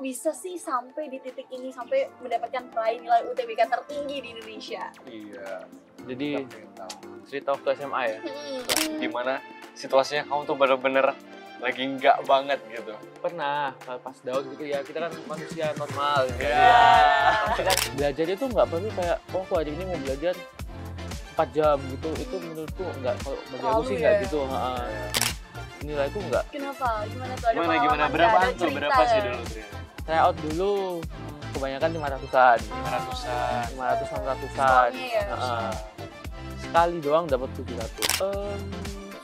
kok bisa sih sampai di titik ini, sampai mendapatkan peraih nilai UTBK tertinggi di Indonesia? Iya. Jadi cerita waktu SMA ya. Gimana situasinya kamu tuh bener-bener lagi nggak banget gitu? Pernah pas daun gitu ya, kita kan manusia normal gitu. Iya. Pasti kan belajarnya tuh nggak perlu kayak, oh aku hari ini mau belajar 4 jam gitu. Itu menurutku nggak, kalau bagi aku sih nggak gitu. Nilaiku nggak. Kenapa? Gimana tuh? Ada Gimana pengalaman nggak? berapaan Ada tuh? cerita Berapa sih ya? dulu Tri? Saya out dulu kebanyakan 500-an. 500-an. 500-an, ratusan. Soalnya ya. Sekali doang dapat 700.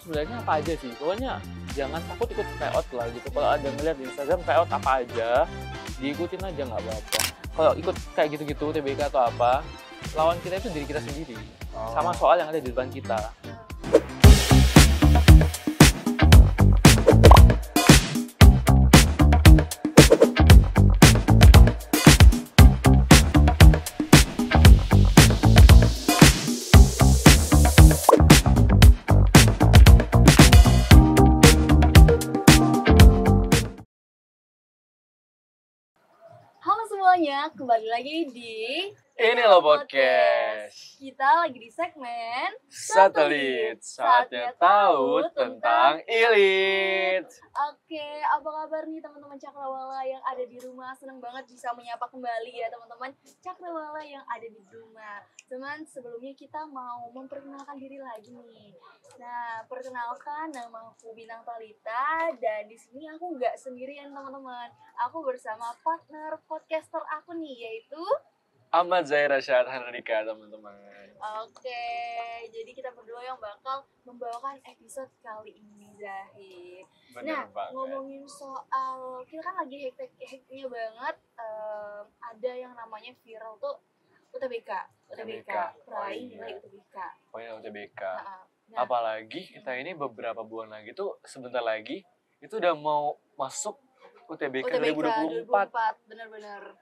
Sebenarnya apa aja sih? Pokoknya jangan takut ikut tryout lah gitu. Kalau ada ngeliat di Instagram tryout apa aja, diikutin aja nggak apa-apa. Kalau ikut kayak gitu-gitu TBK atau apa, lawan kita itu diri kita sendiri. Sama soal yang ada di depan kita. Halo semuanya, kembali lagi di Ini loh podcast. Kita lagi di segmen Satelit, saatnya tahu tentang Ilit. Oke, apa kabar nih teman-teman Cakrawala yang ada di rumah? Senang banget bisa menyapa kembali ya teman-teman Cakrawala yang ada di rumah. Cuman sebelumnya kita mau memperkenalkan diri lagi nih. Nah, perkenalkan, nama aku Bintang Talita dan di sini aku nggak sendirian teman-teman. Aku bersama partner podcaster aku nih, yaitu Ahmad Zaira Syahad Handika, teman-teman. Oke, jadi kita berdua yang bakal membawakan episode kali ini, Zahid. Bener Nah, banget. ngomongin soal, kita kan lagi hektik-hektiknya banget, ada yang namanya viral tuh UTBK, peraih nilai UTBK. Pokoknya UTBK. Nah, Apalagi kita ini beberapa bulan lagi tuh, sebentar lagi itu udah mau masuk UTBK 2024. Bener-bener.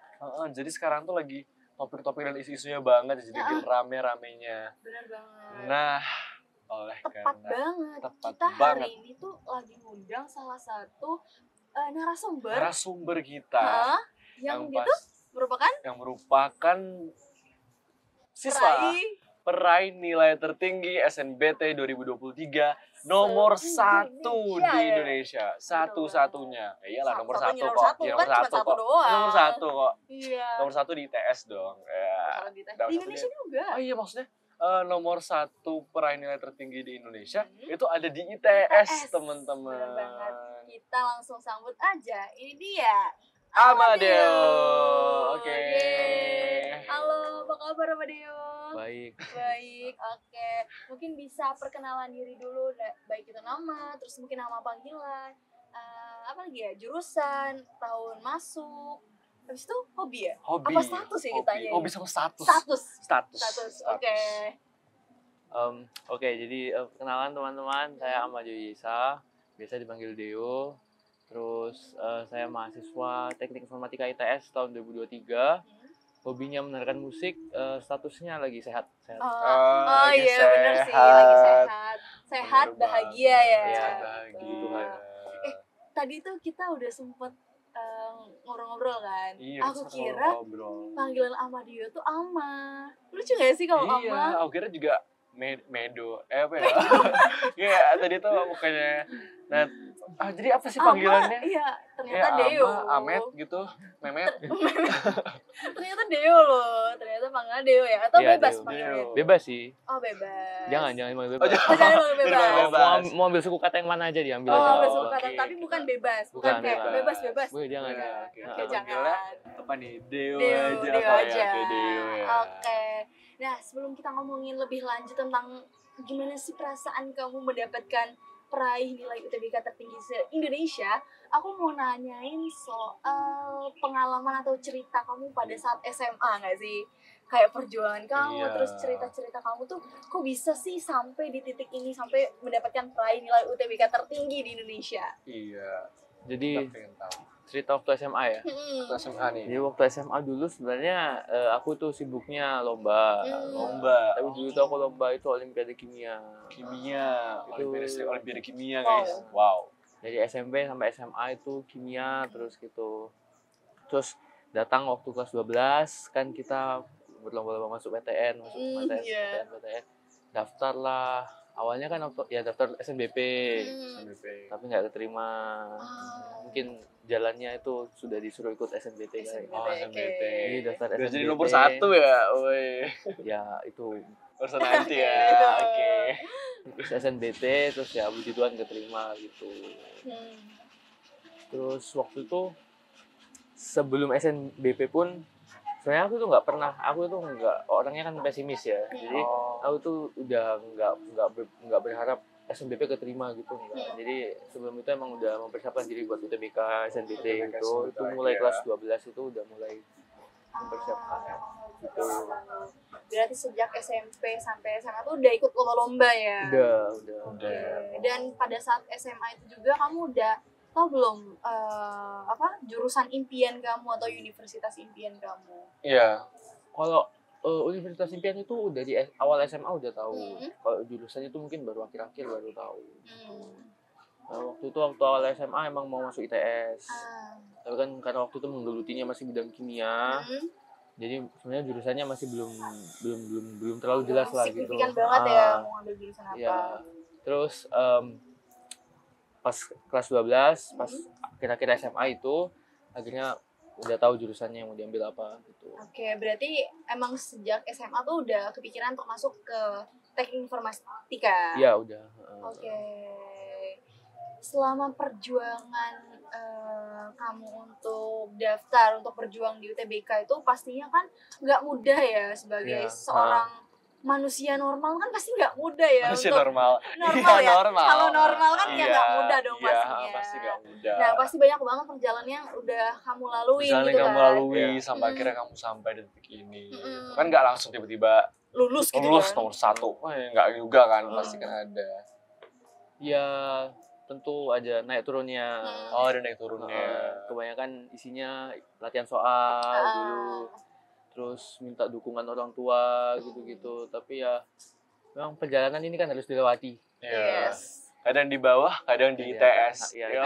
Jadi sekarang tuh lagi topik-topik dan isu-isunya banget, jadi lagi rame-ramenya. Bener banget. Nah, oleh Tepat karena banget. tepat Kita banget. hari ini tuh lagi ngundang salah satu narasumber. narasumber kita Yang pas- itu merupakan yang merupakan siswa peraih nilai tertinggi SNBT 2023 nomor satu di Indonesia, satu-satunya. Iyalah nomor satu Satu-satunya, kok. nomor satu, Iya, kan cuma satu doang. Nomor satu kok. Iya. Nomor satu di ITS dong. Ya. Kalau di Nomor di satu Indonesia juga. Oh iya, maksudnya nomor satu peraih nilai tertinggi di Indonesia Hmm. itu ada di ITS, Bener teman-teman. banget. Kita langsung sambut aja. Ini dia Amadeo. Oke. Yeay. Halo, apa kabar Amadeo? Baik. Baik, oke. Mungkin bisa perkenalan diri dulu, baik itu nama, terus mungkin nama panggilan, apa lagi ya, jurusan, tahun masuk, habis itu hobi ya? Hobi. Apa status ya kita ya? Hobi sama status. Status, oke. Oke, jadi kenalan teman-teman, saya Ahmad Yoyisa, biasa dipanggil Deo. Terus saya mahasiswa Teknik Informatika ITS tahun 2023. Hobinya mendengarkan musik, statusnya lagi sehat. Oh lagi iya benar sih, sehat. lagi sehat, Bener bahagia ya. Iya, bahagia. Tadi tuh kita udah sempet ngobrol-ngobrol kan. Iya, Aku kita kira ngobrol. panggilan Amadio tuh Ama. Lucu gak sih kalau Ama? Iya, aku kira juga Medo. Apa ya? Iya, tadi tuh bukannya. Nah, jadi apa sih panggilannya? Iya, ternyata Ya, Deo. Amet gitu, Memet. Ternyata Deo loh. Ternyata panggilan Deo ya. Atau Iya, bebas Deo. panggilnya? Bebas sih. Oh bebas. Jangan manggil Oh, bebas. jangan. Oh, jangan panggil Jangan bebas. bebas. Mau ambil suku kata yang mana aja diambil Oh, aja. besok Oke. kata, tapi bukan bebas. Bukan Bukan, kayak bukan. bebas. Wih, jangan. Oke, Oke, oke, oke. jangan. Apa nih? Deo Deo aja. Apa ya? aja. Oke, Deo ya. Oke. Nah, sebelum kita ngomongin lebih lanjut tentang gimana sih perasaan kamu mendapatkan peraih nilai UTBK tertinggi se-Indonesia, aku mau nanyain soal pengalaman atau cerita kamu pada saat SMA nggak sih? Kayak perjuangan kamu, Iya. terus cerita-cerita kamu tuh kok bisa sih sampai di titik ini, sampai mendapatkan peraih nilai UTBK tertinggi di Indonesia? Iya. Jadi Kita pengen tahu. cerita waktu SMA ya. Waktu SMA nih. Jadi waktu SMA dulu sebenarnya aku tuh sibuknya lomba. Lomba. Tapi dulu tuh aku lomba itu Olimpiade Kimia. Kimia. Itu- Olimpiade kimia, Wow. guys. Wow. Dari SMP sampai SMA itu kimia terus gitu. Terus datang waktu kelas 12 kan kita berlomba-lomba masuk PTN, masuk PTN. Daftar lah. Awalnya kan daftar SNBP. Tapi nggak keterima. Mungkin jalannya itu sudah disuruh ikut SNBT kali. Oh, SNBT. Jadi daftar Udah SNBT. jadi nomor 1 ya, woi. Ya itu Urusan nanti ya. Oke. terus SNBT, terus ya puji Tuhan keterima gitu. Terus waktu itu sebelum SNBP pun sebenarnya aku tuh nggak orangnya kan pesimis ya. Jadi aku tuh udah nggak berharap SNBP keterima gitu enggak. Jadi sebelum itu emang udah mempersiapkan diri buat UTBK, SNBT gitu. Itu mulai kelas 12 itu udah mulai mempersiapkan gitu. Berarti sejak SMP sampai SMA tuh udah ikut lomba-lomba ya? Udah. Oke. Dan pada saat SMA itu juga kamu udah tahu belum jurusan impian kamu atau universitas impian kamu? Iya. Kalau universitas impian itu udah di awal SMA udah tahu. Kalau jurusannya itu mungkin baru akhir-akhir baru tahu. Nah, waktu awal SMA emang mau masuk ITS. Tapi kan karena waktu itu menggelutinya masih bidang kimia. Jadi sebenarnya jurusannya masih belum terlalu jelas lah gitu. Signifikan banget ya mau ngambil jurusan apa. Ya. Terus pas kelas 12, pas akhir-akhir SMA itu akhirnya udah tahu jurusannya yang mau diambil apa gitu. Oke, berarti emang sejak SMA tuh udah kepikiran untuk masuk ke teknik informatika? Iya, udah. Oke. Selama perjuangan kamu untuk daftar, untuk berjuang di UTBK itu pastinya kan nggak mudah ya sebagai seorang manusia normal kan pasti nggak mudah ya. Manusia untuk normal ya. normal. Kalau normal kan ya nggak mudah dong Iya, pastinya. pasti nggak mudah. Nah pasti banyak banget perjalanan yang udah kamu lalui Perjalanan gitu yang kamu kan. lalui sampai akhirnya kamu sampai di titik ini. Kan nggak langsung tiba-tiba Lulus gitu lulus kan. nomor 1. Nggak juga kan, pasti kan ada. Ya tentu ada naik turunnya. Oh, ada naik turunnya. Kebanyakan isinya latihan soal dulu. Terus minta dukungan orang tua gitu-gitu. Tapi ya memang perjalanan ini kan harus dilewati. Yes. Kadang di bawah, kadang di ITS. Iya.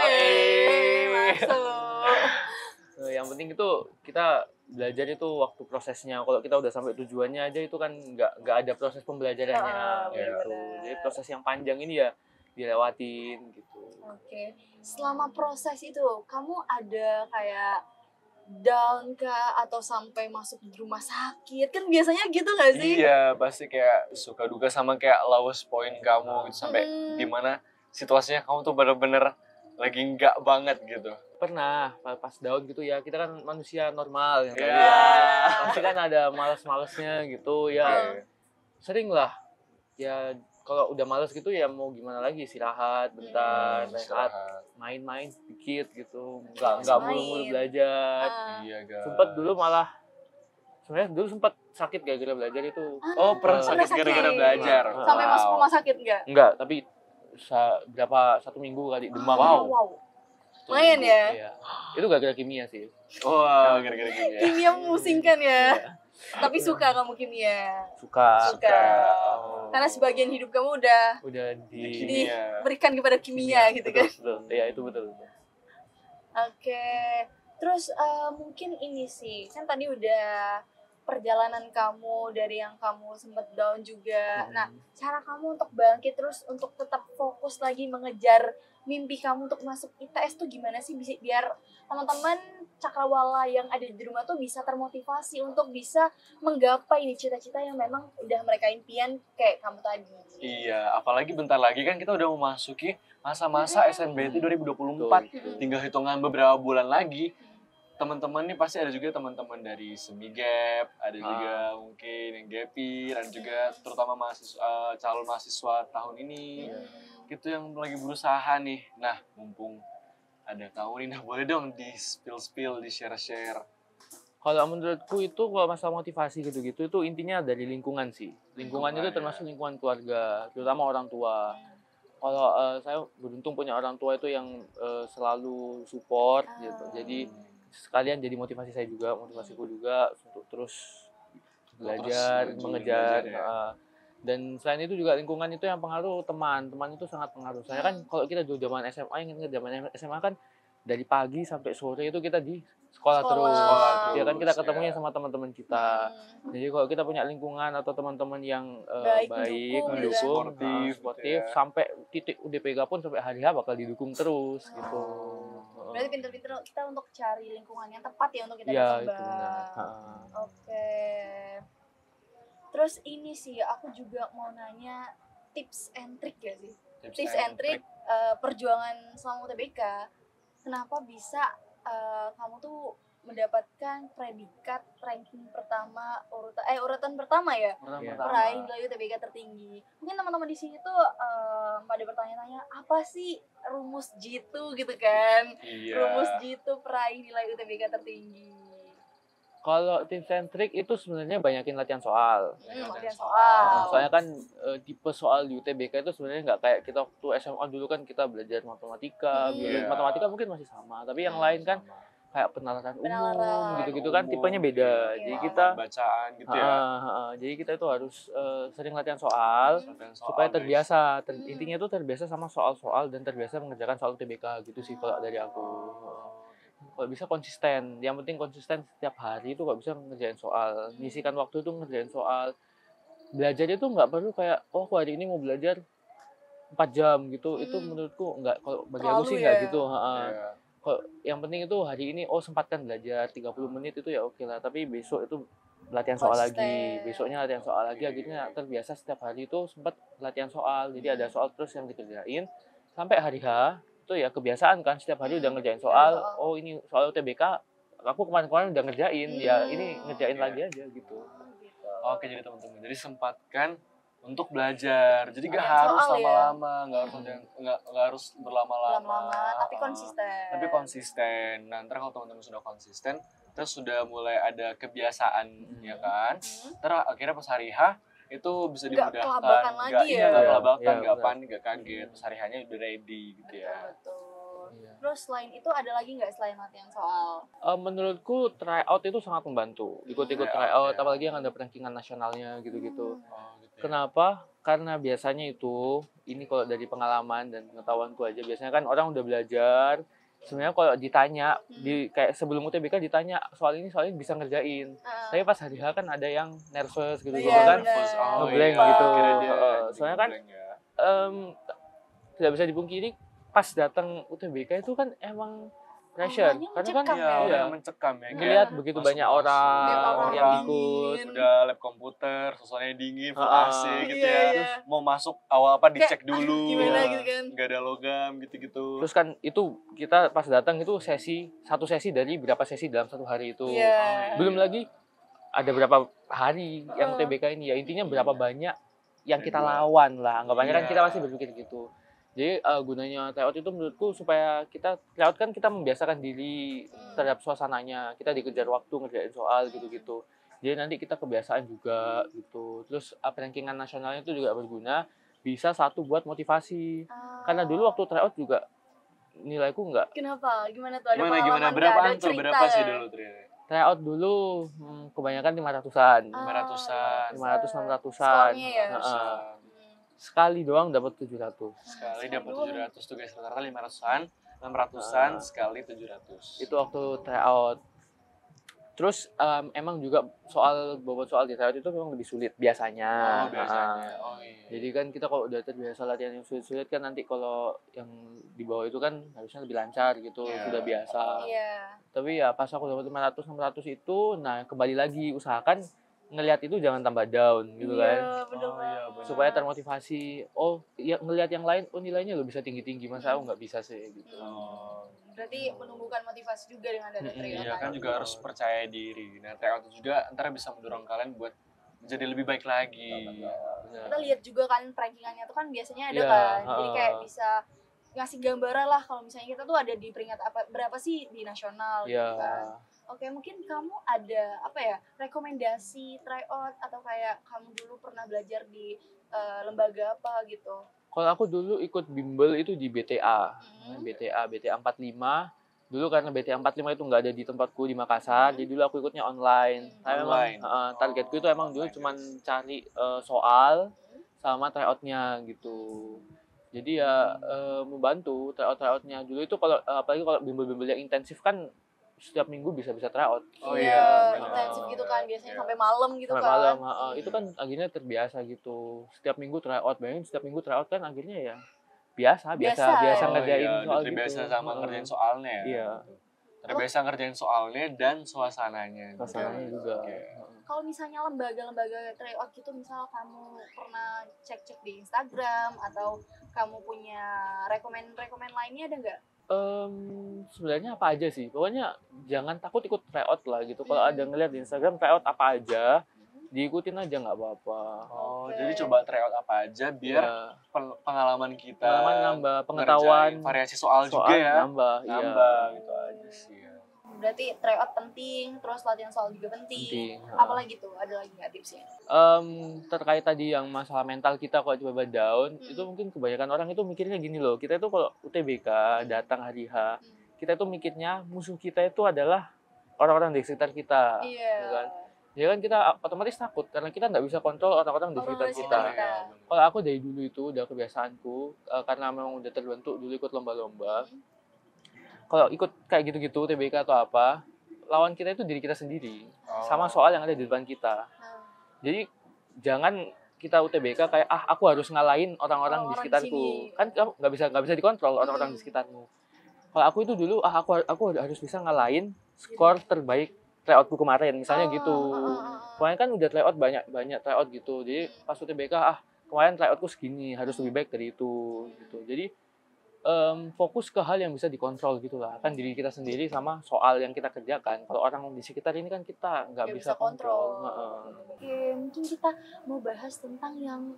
Masuk. Yang penting itu kita belajar itu waktu prosesnya. Kalau kita udah sampai tujuannya aja itu kan nggak ada proses pembelajarannya gitu. Jadi proses yang panjang ini ya dilewatin gitu. Oke. Selama proses itu kamu ada kayak down kah atau sampai masuk di rumah sakit? Kan biasanya gitu gak sih? Iya, pasti kayak suka duka sama kayak lowest point kamu gitu sampai dimana situasinya kamu tuh bener-bener lagi nggak banget gitu. Pernah pas down gitu ya, kita kan manusia normal yang tadi Iya. ya. Pasti kan ada males-malesnya gitu ya. Sering lah ya, kalau udah males gitu ya mau gimana lagi, istirahat bentar, rehat, main-main sedikit gitu, nggak mulu-mulu belajar. Iya, guys. Sebenarnya dulu sempat sakit gara-gara belajar itu. Oh, pernah sakit gara-gara belajar. Sampai masuk rumah sakit nggak? Enggak, tapi satu minggu kali demam. Wow. Lumayan ya. Iya. Itu gara-gara kimia sih. Wow, gara-gara gini ya. Kimia memusingkan ya. Tapi suka kamu kimia? Suka. Oh. Karena sebagian hidup kamu udah Kimia. diberikan kepada kimia gitu kan. Betul. Iya, itu betul. Oke. Terus mungkin ini sih, kan tadi udah perjalanan kamu dari yang kamu sempat down juga. Nah, cara kamu untuk bangkit terus untuk tetap fokus lagi mengejar mimpi kamu untuk masuk ITS tuh gimana sih biar teman-teman cakrawala yang ada di rumah tuh bisa termotivasi untuk bisa menggapai nih cita-cita yang memang udah mereka impian kayak kamu tadi. Iya, apalagi bentar lagi kan kita udah memasuki masa-masa SNBT 2024. Tinggal hitungan beberapa bulan lagi. Teman-teman nih pasti ada juga teman-teman dari Semigap, ada juga mungkin yang Gapir, dan juga terutama calon mahasiswa tahun ini. Gitu yang lagi berusaha nih. Nah, mumpung ada kamu nih, nah boleh dong di spill, di share. Kalau menurutku itu kalau masalah motivasi gitu-gitu itu intinya dari lingkungan sih. Lingkungan itu termasuk lingkungan keluarga, terutama orang tua. Kalau saya beruntung punya orang tua itu yang selalu support gitu. Jadi sekalian jadi motivasi saya juga, motivasiku juga untuk terus belajar, mengejar. Dan selain itu juga lingkungan itu yang pengaruh, teman itu sangat pengaruh. Saya kan kalau kita dulu zaman SMA, ingat zaman SMA kan dari pagi sampai sore itu kita di sekolah terus. Sekolah Ya kan kita terus, ketemunya ya. sama teman-teman kita. Hmm. Jadi kalau kita punya lingkungan atau teman-teman yang Baik, baik, mendukung, gitu kan. mendukung, Sportif, sportif, gitu ya. sampai titik UDPK pun sampai hari H bakal didukung terus gitu. Berarti pinter-pinter kita untuk cari lingkungan yang tepat ya untuk kita Iya, itu berkembang. benar. Oke. Terus ini sih aku juga mau nanya tips and trick ya sih. Tips and trick perjuangan selama UTBK. Kenapa bisa kamu tuh mendapatkan predikat ranking pertama urutan pertama ya? Iya. Peraih nilai UTBK tertinggi. Mungkin teman-teman di sini tuh pada bertanya-tanya apa sih rumus G2 gitu kan? Iya. Rumus G2 peraih nilai UTBK tertinggi. Kalau tips and trick itu sebenarnya banyakin latihan soal. Latihan soal. Soalnya kan tipe soal di UTBK itu sebenarnya nggak kayak kita waktu SMA dulu kan kita belajar matematika, biologi. Iya. Matematika mungkin masih sama, tapi yang lain kan kayak penalaran umum Penalaran. gitu-gitu kan tipenya beda. Iya. Jadi kita bacaan gitu ya. jadi kita itu harus sering latihan soal Latihan soal, supaya guys. terbiasa. Intinya itu terbiasa sama soal-soal dan terbiasa mengerjakan soal UTBK gitu sih kalau dari aku. Kalau bisa konsisten, yang penting konsisten setiap hari itu kalau bisa ngerjain soal, ngisikan waktu itu ngerjain soal. Belajar itu nggak perlu kayak oh aku hari ini mau belajar 4 jam gitu, itu menurutku nggak, kalau bagi aku Terlalu sih ya? nggak gitu. Iya. Kalau yang penting itu hari ini sempatkan belajar 30 menit itu ya oke lah, tapi besok itu latihan soal Konsisten. lagi, besoknya latihan soal lagi, akhirnya terbiasa setiap hari itu sempat latihan soal, jadi ada soal terus yang dikerjain sampai hari H. Itu ya kebiasaan kan, setiap hari udah ngerjain soal. Oh ini soal UTBK aku kemarin-kemarin udah ngerjain, ya ini ngerjain Oke. lagi aja gitu. Oke, jadi teman-teman, jadi sempatkan untuk belajar. Jadi nggak Latihan harus soal ya. lama-lama, nggak harus berlama-lama. Lama-lama tapi konsisten. Tapi konsisten. Nah, ntar kalau teman-teman sudah konsisten, terus sudah mulai ada kebiasaan, ya kan? Ntar akhirnya pas hari H itu bisa Nggak dimudahkan. kelabakan lagi ya? Nggak Iya, kelabakan, iya, nggak benar. panik, nggak kaget. Pas hari H-nya udah ready gitu ya. Betul. Iya. Terus selain itu ada lagi nggak selain latihan soal? Menurutku tryout itu sangat membantu. Ikut-ikut Tryout, tryout, ya. apalagi yang ada rankingan nasionalnya gitu-gitu. Oh, gitu ya. Kenapa? Karena biasanya itu, ini kalau dari pengalaman dan pengetahuanku aja, biasanya kan orang udah belajar, sebenarnya kalau ditanya, kayak sebelum UTBK ditanya soal ini bisa ngerjain. Tapi pas hari H kan ada yang nervous gitu, Iya, kan benar. ngeblank iya. gitu. Kira dia Soalnya kan ngeblank ya. tidak bisa dipungkiri, pas datang UTBK itu kan emang pressure. Auranya Karena kan mencekam Iya, ya? udah mencekam ya. ngelihat kayak begitu masuk-masuk. banyak orang Lihat orang yang dingin. ikut. Udah lab komputer, suasananya dingin, full Ah, AC gitu iya, ya. iya. Terus mau masuk awal apa dicek Kayak, dulu. gimana Iya. gitu kan? Nggak ada logam gitu-gitu. Terus kan itu kita pas datang itu satu sesi dari berapa sesi dalam satu hari itu. Iya. Belum lagi ada berapa hari yang UTBK ini ya, intinya berapa banyak yang kita lawan lah. Anggapannya kan Iya. kita pasti berpikir gitu. Jadi gunanya tryout itu menurutku supaya tryout kan kita membiasakan diri terhadap suasananya. Kita dikejar waktu ngerjain soal gitu-gitu. Jadi nanti kita kebiasaan juga gitu. Terus rankingan nasionalnya itu juga berguna. Bisa satu buat motivasi. Karena dulu waktu tryout juga nilaiku nggak. Kenapa? Gimana tuh? Ada Gimana pengalaman nggak? berapaan Ada tuh? cerita Berapa sih nggak? dulu Tri? Tryout dulu kebanyakan 500-an. 500-an. 500 600-an. Skornya ya? Heeh. Sekali doang dapat 700. Sekali dapat 700 tuh guys, rata-rata 500-an, 600-an sekali 700. Itu waktu tryout. Terus emang juga bobot soal di tryout itu memang lebih sulit biasanya. Oh, biasanya. Oh iya. Jadi kan kita kalau udah terbiasa latihan yang sulit-sulit kan nanti kalau yang di bawah itu kan harusnya lebih lancar gitu, Iya. sudah biasa. Iya. Tapi ya pas aku dapat 500 600 itu, nah kembali lagi usahakan ngelihat itu jangan tambah down gitu kan. Iya, bener Oh, iya, banget. Supaya termotivasi. Oh, ya ngelihat yang lain, nilainya lo bisa tinggi-tinggi, masa aku nggak bisa sih gitu. Oh. Berarti menumbuhkan motivasi juga dengan ada tryout Iya kan tadi. juga harus percaya diri. Nah, tryout itu juga ntar bisa mendorong kalian buat menjadi lebih baik lagi. Kita lihat juga kan rankingannya tuh kan biasanya ada Iya, kan. Jadi kayak heeh. bisa ngasih gambaran lah kalau misalnya kita tuh ada di peringkat berapa sih di nasional gitu Iya. kan. Oke, mungkin kamu ada rekomendasi tryout atau kayak kamu dulu pernah belajar di lembaga apa gitu? Kalau aku dulu ikut bimbel itu di BTA. BTA 45. Dulu karena BTA 45 itu nggak ada di tempatku di Makassar, jadi dulu aku ikutnya online. Tapi Online. memang targetku itu emang dulu cuman cari soal sama tryoutnya gitu. Jadi ya membantu tryoutnya dulu itu kalau apalagi kalau bimbel-bimbel yang intensif kan setiap minggu bisa tryout. Oh iya, iya, intensif benar. gitu kan, biasanya Iya. sampai malam gitu Sampai kan. malam, itu kan akhirnya terbiasa gitu. Setiap minggu tryout, bayangin setiap minggu tryout kan akhirnya ya biasa Biasa. ngerjain iya, soal udah terbiasa gitu. sama ngerjain soalnya ya. Iya. Gitu. Terbiasa ngerjain soalnya dan suasananya. Suasananya gitu. juga. Oke. Kalau misalnya lembaga-lembaga tryout gitu, misal kamu pernah cek-cek di Instagram atau kamu punya rekomen lainnya ada nggak? Sebenarnya apa aja sih? Pokoknya jangan takut ikut tryout lah gitu. Kalau ada ngeliat di Instagram tryout apa aja, diikutin aja nggak apa-apa. Oh, Oke. jadi coba tryout apa aja biar Iya. pengalaman kita Pengalaman nambah, pengetahuan ngerjain variasi soal juga ya. nambah, iya. Nambah gitu aja sih ya. Berarti tryout penting, terus latihan soal juga penting. Penting. Apalagi tuh, ada lagi nggak tipsnya? Terkait tadi yang masalah mental kita kalau coba down, itu mungkin kebanyakan orang itu mikirnya gini loh, kita itu kalau UTBK datang hari H, kita itu mikirnya musuh kita itu adalah orang-orang di sekitar kita. Iya. Kan? Ya kan kita otomatis takut karena kita nggak bisa kontrol orang-orang di sekitar Orang-orang di kita. sekitar kita. Kalau aku dari dulu itu udah kebiasaanku, karena memang udah terbentuk dulu ikut lomba-lomba. Kalau ikut kayak gitu-gitu UTBK atau apa, lawan kita itu diri kita sendiri, sama soal yang ada di depan kita. Jadi jangan kita UTBK kayak aku harus ngalahin orang-orang di sekitarku. Kan kamu nggak bisa dikontrol orang-orang di sekitarmu. Kalau aku itu dulu aku harus bisa ngalahin skor terbaik tryoutku kemarin, misalnya gitu. Kemarin kan udah tryout banyak tryout gitu. Jadi pas UTBK kemarin tryoutku segini, harus lebih baik dari itu gitu. Jadi fokus ke hal yang bisa dikontrol gitu lah, kan diri kita sendiri sama soal yang kita kerjakan. Kalau orang di sekitar ini kan kita nggak bisa kontrol. Oke, mungkin kita mau bahas tentang yang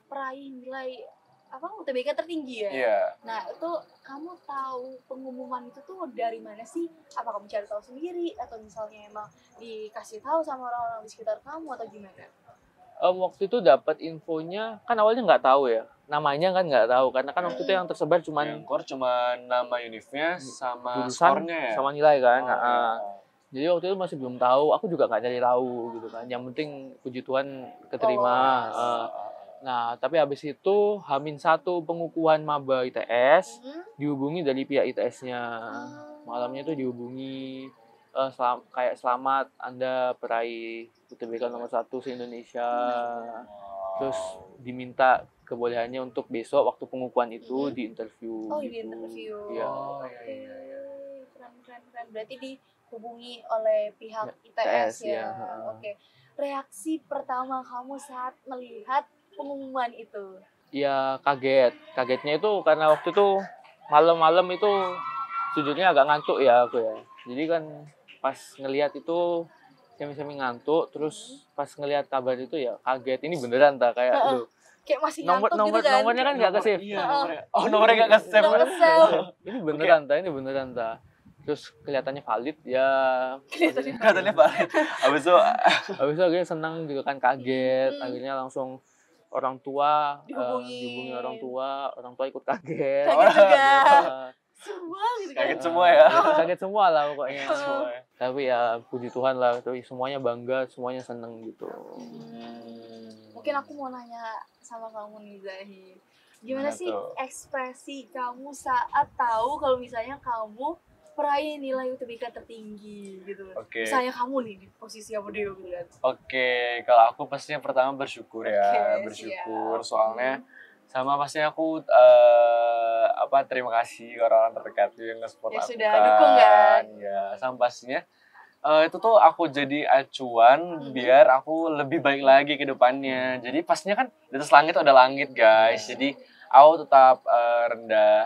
peraih nilai UTBK tertinggi ya. Iya. Nah itu kamu tahu pengumuman itu tuh dari mana sih? Apa kamu cari tahu sendiri atau misalnya emang dikasih tahu sama orang-orang di sekitar kamu atau gimana? Waktu itu dapat infonya kan awalnya nggak tahu ya, namanya kan nggak tahu karena kan waktu itu yang tersebar cuman Yang core cuma nama univnya sama jurusan skornya ya. sama nilai kan. Oh, iya. Jadi waktu itu masih belum tahu, aku juga nggak cari tahu gitu kan. Yang penting puji Tuhan keterima. Nah tapi habis itu H-1 pengukuhan maba ITS dihubungi dari pihak ITS-nya. Malamnya itu dihubungi kayak selamat Anda peraih UTBK nomor 1 se-Indonesia. Terus diminta kebolehannya untuk besok waktu pengukuhan itu di interview. Oh, gitu. di interview. Iya. Oh, iya. Keren. Berarti dihubungi oleh pihak Ya, ITS ITS, ya. ya. Oke. Reaksi pertama kamu saat melihat pengumuman itu? Ya kaget. Kagetnya itu karena waktu itu malam-malam itu sejujurnya agak ngantuk ya aku ya. Jadi kan pas ngelihat itu semi-semi ngantuk, terus pas ngelihat kabar itu ya kaget. Ini beneran tak kayak loh. Kayak masih ngantuk gitu kan? Nomornya kan nggak ke-save. Iya, nomornya. Oh, nomornya nggak ke-save. Nggak ke-save. Ini beneran tak. Terus kelihatannya valid ya. Katanya Pak. Habis itu Akhirnya senang juga kan, kaget. Akhirnya langsung orang tua Dihubungi. dihubungi orang tua ikut kaget. Kaget juga. Ya, Semua gitu kan? kaget semua ya. kaget semua lah pokoknya. Semua ya. Tapi ya puji Tuhan lah, tapi semuanya bangga, semuanya seneng gitu. Mungkin aku mau nanya sama kamu nih Zahid. Gimana Gimana sih tuh? ekspresi kamu saat tahu kalau misalnya kamu peraih nilai UTBK tertinggi gitu? Oke. Misalnya kamu nih di posisi kamu Deo gitu kan? Oke, kalau aku pastinya pertama bersyukur ya, Oke, bersyukur siap. soalnya sama pastinya aku terima kasih ke orang-orang terdekat yang nge-support Ya aku sudah dukung kan? Ya, sama pastinya itu tuh aku jadi acuan biar aku lebih baik lagi ke depannya. Jadi pastinya kan di atas langit ada langit, guys. Jadi aku tetap rendah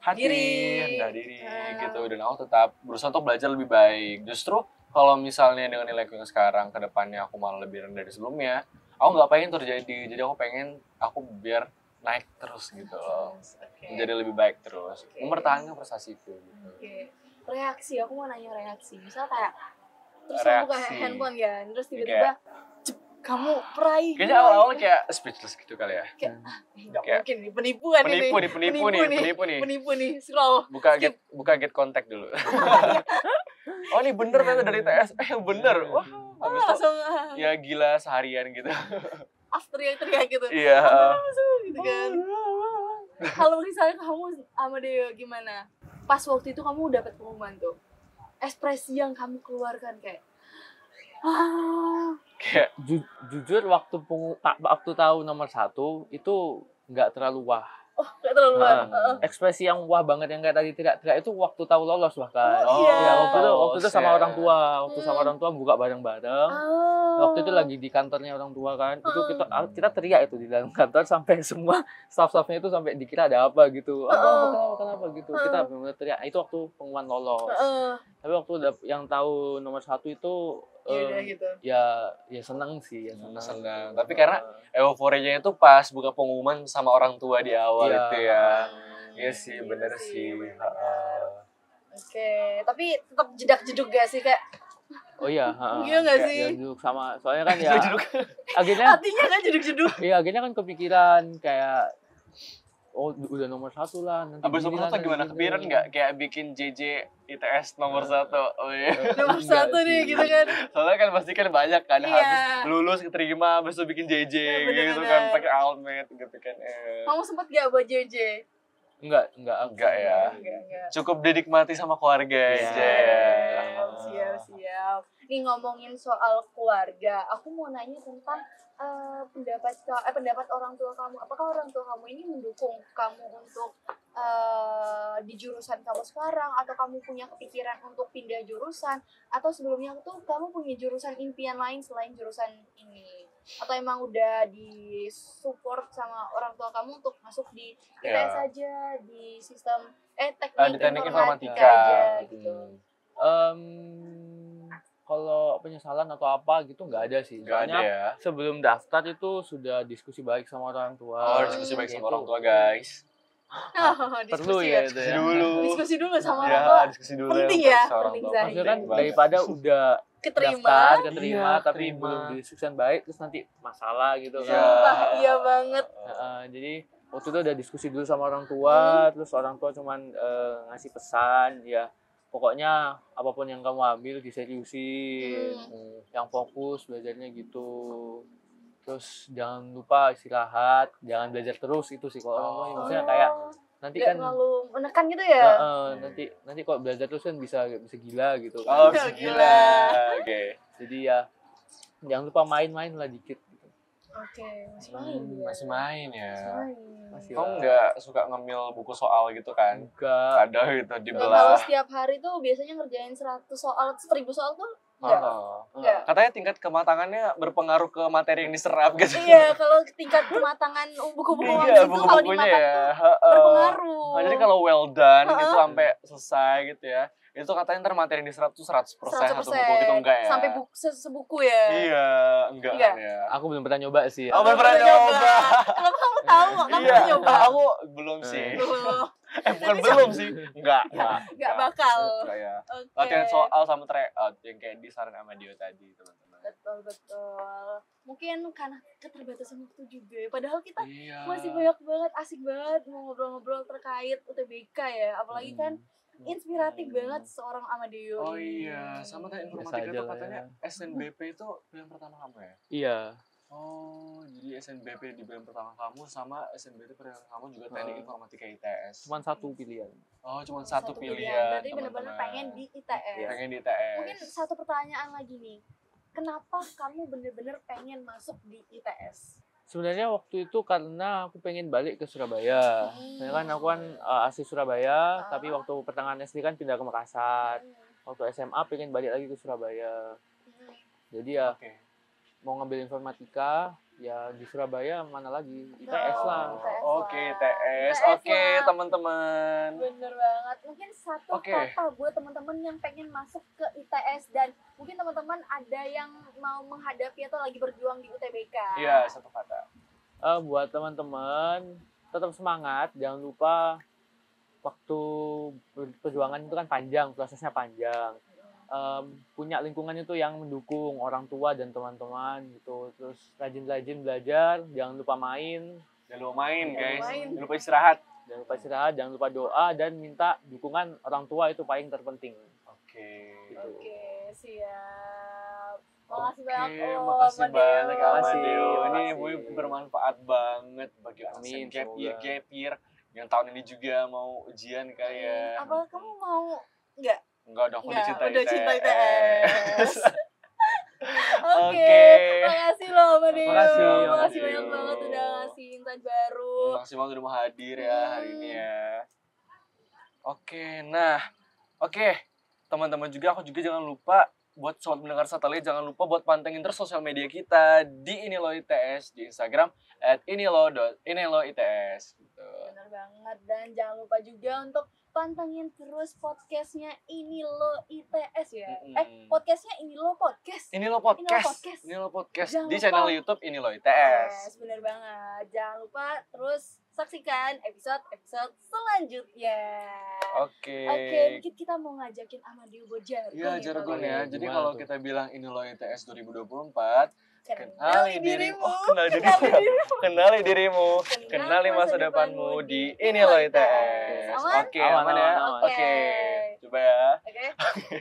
hati, rendah diri gitu, dan aku tetap berusaha untuk belajar lebih baik. Justru kalau misalnya dengan nilaiku yang sekarang ke depannya aku malah lebih rendah dari sebelumnya, aku nggak pengen terjadi. Jadi aku pengen aku biar naik terus gitu loh, menjadi lebih baik terus, mempertahankan prestasiku gitu. Oke. Reaksi, aku mau nanya reaksi. Misal kayak terus kamu buka Reaksi. handphone kan, terus tiba-tiba cep, kamu peraih. Kayaknya awal-awal kayak speechless gitu kali ya. Kayak nggak kayak mungkin nih, penipuan ini. Penipu nih. Penipu nih, scroll. Buka get contact dulu. Oh ini bener ternyata dari TS, bener. Wah, habis itu Langsung ya gila seharian gitu. teriak gitu. Iya. Gitu kan. Kalau misalnya kamu sama Deo gimana? Pas waktu itu kamu dapat pengumuman tuh. ekspresi yang kamu keluarkan kayak ah Kayak Jujur waktu tahu nomor 1 itu nggak terlalu wah. gak terlalu Nah, Heeh. ekspresi yang wah banget yang kayak tadi teriak-teriak itu waktu tahu lolos bahkan. Oh, iya. Ya, waktu itu sama shit. orang tua. Waktu sama orang tua buka bareng-bareng. Waktu itu lagi di kantornya orang tua kan. Itu kita teriak itu di dalam kantor sampai semua staff-staffnya itu sampai dikira ada apa gitu. Kenapa gitu. Kita benar-benar teriak. Itu waktu pengumuman lolos. Tapi waktu yang tahu nomor 1 itu Yaudah gitu. ya seneng sih, ya senang. Tapi karena euforianya itu pas buka pengumuman sama orang tua di awal Iya. itu ya. Iya sih, Iya bener sih, sih. bener. Heeh. Oke, tapi tetap jedak-jeduk gak sih kayak Oh iya, iya nggak sih? Ya, duduk sama soalnya kan ya Jeduk. akhirnya hatinya kan jeduk-jeduk. iya akhirnya kan kepikiran kayak udah nomor 1 lah nanti Abis gini nomor lah, 1 nanti gimana? gini. Kepikiran nggak? Kayak bikin JJ ITS nomor 1. Oh iya. Nomor Enggak 1 nih sih. gitu kan. Soalnya kan pasti kan banyak kan. Iya. Habis lulus keterima, habis itu bikin JJ Iya, gitu bener-bener. kan. Pakai almet gitu kan. Kamu sempet gak buat JJ? Enggak Enggak ya. Enggak. Cukup dinikmati sama keluarga Iya. aja ya. Siap. Nih ngomongin soal keluarga, aku mau nanya tentang pendapat orang tua kamu. Apakah orang tua kamu ini mendukung kamu untuk di jurusan kamu sekarang, atau kamu punya kepikiran untuk pindah jurusan, atau sebelumnya tuh kamu punya jurusan impian lain selain jurusan ini? Atau emang udah disupport sama orang tua kamu untuk masuk di ITS Ya. aja, di sistem Di teknik informatika. aja gitu. Kalau penyesalan atau apa gitu nggak ada sih. Enggak ada Soalnya ya. sebelum daftar itu sudah diskusi baik sama orang tua. Oh, diskusi baik sama Gitu. orang tua, guys. Perlu Diskusi ya itu Diskusi ya. dulu. Diskusi dulu sama Ya, orang tua. diskusi dulu Penting yang ya, sama orang penting tua. Zahid. Maksudnya kan Penting banget. daripada udah Keterima. daftar, keterima, Iya, tapi keterima. belum diskusikan baik, terus nanti masalah gitu kan. Sumpah, iya banget. Jadi waktu itu udah diskusi dulu sama orang tua, terus orang tua cuman ngasih pesan, ya pokoknya apapun yang kamu ambil diseriusin, yang fokus belajarnya gitu. Terus jangan lupa istirahat, jangan belajar terus itu sih kalau orang tua. Maksudnya kayak nanti Nggak kan terlalu menekan gitu ya. nanti kalau belajar terus kan bisa gila gitu. Oh, Gila. gila. Oke. Jadi ya jangan lupa main-main lah dikit gitu. Oke, masih main. dia. Masih main ya. Masih main. Masih Kamu lah. nggak suka ngemil buku soal gitu kan? Enggak. Ada gitu Kalau dibelah. setiap hari tuh biasanya ngerjain 100 soal, 1000 soal tuh enggak. Oh. Enggak. Katanya tingkat kematangannya berpengaruh ke materi yang diserap gitu. Iya, kalau tingkat kematangan buku-buku Iya, itu kalau buku-bukunya dimakan ya. tuh berpengaruh. Nah, jadi kalau well done gitu sampai selesai gitu ya. Itu katanya ntar materi yang diserap tuh 100% satu buku gitu enggak ya? Sampai sebuku ya. Iya, enggak Enggak. kan ya. Aku belum pernah nyoba sih. Oh, belum pernah nyoba. Kenapa kamu tahu? Kamu Iya, pernah nyoba? aku belum sih. Belum. Bukan belum sih. Enggak. Enggak bakal. Enggak ya. Oke. Latihan soal sama tryout yang kayak disaran sama Dio tadi, teman-teman. Betul. Mungkin karena keterbatasan waktu juga ya. Padahal kita Iya. masih banyak banget, asik banget mau ngobrol-ngobrol terkait UTBK ya. Apalagi kan inspiratif banget seorang Amadeo Oh ini. iya, sama kayak Biasa informatika aja itu lah katanya ya. SNBP itu pilihan pertama kamu ya? Iya. Oh, jadi SNBP di pilihan pertama kamu sama SNBT pilihan kamu juga teknik informatika ITS. Cuman satu pilihan. Oh, cuma satu pilihan. Berarti benar-benar pengen di ITS. Iya. Pengen di ITS. Mungkin satu pertanyaan lagi nih. Kenapa kamu bener-bener pengen masuk di ITS? Sebenarnya waktu itu karena aku pengen balik ke Surabaya. Soalnya kan aku kan asli Surabaya, tapi waktu pertengahan SD kan pindah ke Makassar. Waktu SMA pengen balik lagi ke Surabaya. Jadi ya Oke. mau ngambil informatika, ya di Surabaya mana lagi? ITS lah. Oke, ITS. ITS Oke, lah. teman-teman. Bener banget. Mungkin satu Oke. kata buat teman-teman yang pengen masuk ke ITS, dan mungkin teman-teman ada yang mau menghadapi atau lagi berjuang di UTBK. Iya, satu kata. Buat teman-teman tetap semangat, jangan lupa waktu perjuangan itu kan panjang, prosesnya panjang. Punya lingkungan itu yang mendukung, orang tua dan teman-teman gitu. Terus rajin-rajin belajar, jangan lupa main, Jangan lupa main, Jangan guys. lupa main. Jangan lupa istirahat. jangan lupa istirahat, jangan lupa doa, dan minta dukungan orang tua itu paling terpenting. Oke. Oke, siap. Makasih Oke, banyak. makasih banyak Kak Makasih, Amadeo. Ini makasih. Boy bermanfaat banget bagi Amin, gap year, semoga. gap year. Yang tahun ini juga mau ujian kali ya. Apa kamu mau nggak Enggak dong, aku udah cinta udah ITS. cinta ITS. Oke, Oke. makasih loh Mbak Deo. Makasih, Makasih makasih. banyak banget udah ngasih insight baru. Makasih banget udah mau hadir ya hari ini ya. Oke, nah, oke. Teman-teman juga, aku juga jangan lupa buat sobat mendengar satelit, jangan lupa buat pantengin terus sosial media kita di Inilo ITS, di Instagram @inilo.its gitu. Bener banget, dan jangan lupa juga untuk pantengin terus podcastnya Inilo ITS ya. Podcastnya Inilo Podcast. Inilo Podcast Jangan di lupa. channel YouTube Inilo Yes, ITS. bener banget. Jangan lupa terus saksikan episode selanjutnya. Oke. Oke, mungkin kita mau ngajakin Amadeo buat jargon. Iya, jargon Oke, ya. Jadi gimana kalau tuh? kita bilang Inilo ITS 2024, Kenali dirimu. Kenali dirimu. Kenali masa depanmu di Inilo ITS. Aman? Oke, aman ya. Aman. Oke. Coba ya. Oke.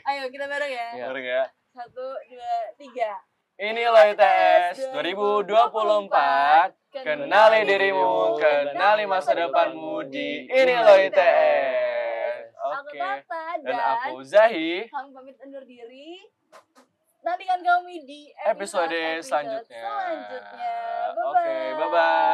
Ayo kita bareng ya. Iya. Bareng ya. 1, 2, 3. Inilo ITS 2024. Kenali dirimu, kenali masa depanmu di Inilo ITS. Aku Oke. Tata Dan dan aku Zahi. kami pamit undur diri. Nantikan kami di Episode selanjutnya. selanjutnya. Oke, bye-bye.